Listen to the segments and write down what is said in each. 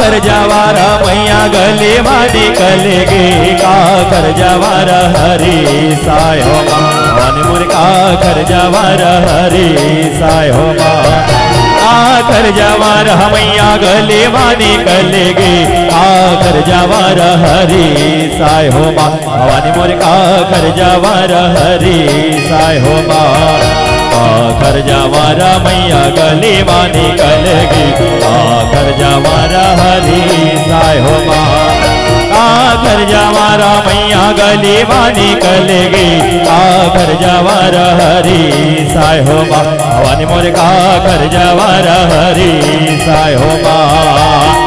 कर जवारा मैया गले मानी कले गे का कर जवारा हरी सायो भवानी मोर का कर जवारा हरी सायो कर जवार मैया गले मानी कले गे कर जवार हरी साय हो माँ भवानी मोर का कर जवार हरी साय हो माँ कर जवार मैया गले मानी कले गे कर जवार हरी साय हो माँ कर जवार मैया गले मानी कले गे कर जवार हरी साय हो माँ भवानी मोर का कर जवार हरी साय हो माँ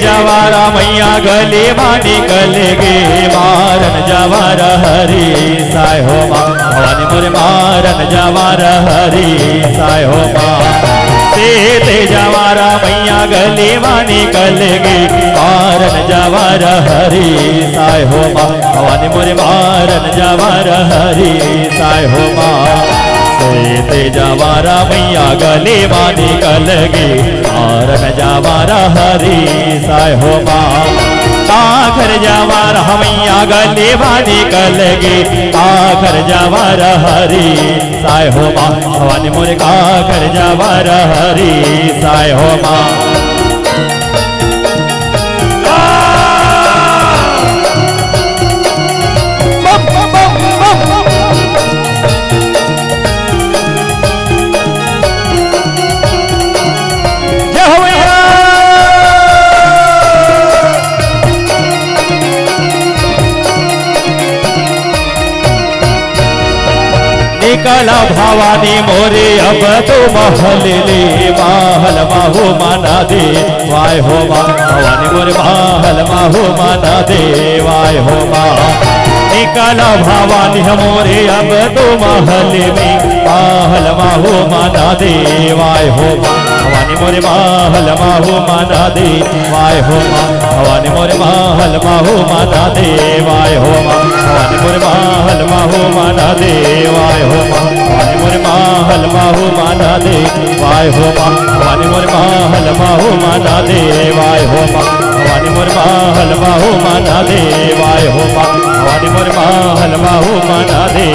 जवारा मैया गले मानी कले गे मारन जवार हरी साय हो माँ भवानी मोर मारन जवार हरी साय हो माँ ते जवारा मैया गले मानी कले गे मारन जवार हरी साय हो माँ भवानी मोर मारन जवार हरी साय हो माँ ते जवारा मैया गले मानी कलगे मारन जवारा हरी साय हो माँ आखर जवारा मैया गले मानी कलगे आखर जवारा हरी साय हो माँ भवानी मोर आखर जवारा हरी साय हो माँ निकला भवानी मोरे अब तो महल ले महल माहो माना दे वाय हो माँ भवानी मोरे महल माहो माना दे वाय हो माँ निकला भवानी मोरे अब तो महल में महल माहो माना दे वाय हो माँ भवानी मोरे महल माहो माना दे वाय हो माँ भवानी मोरे महल माहो माना दे वाय हो माँ भवानी मोरे महल माहो माना दे वाय हो भवानी मोर महल माहू माना दे वाय हो माँ भवानी मोर महल माहू माना दे वाय हो माँ भवानी मोर महल माहू माना दे वाय हो माँ भवानी मोर महल माहू माना दे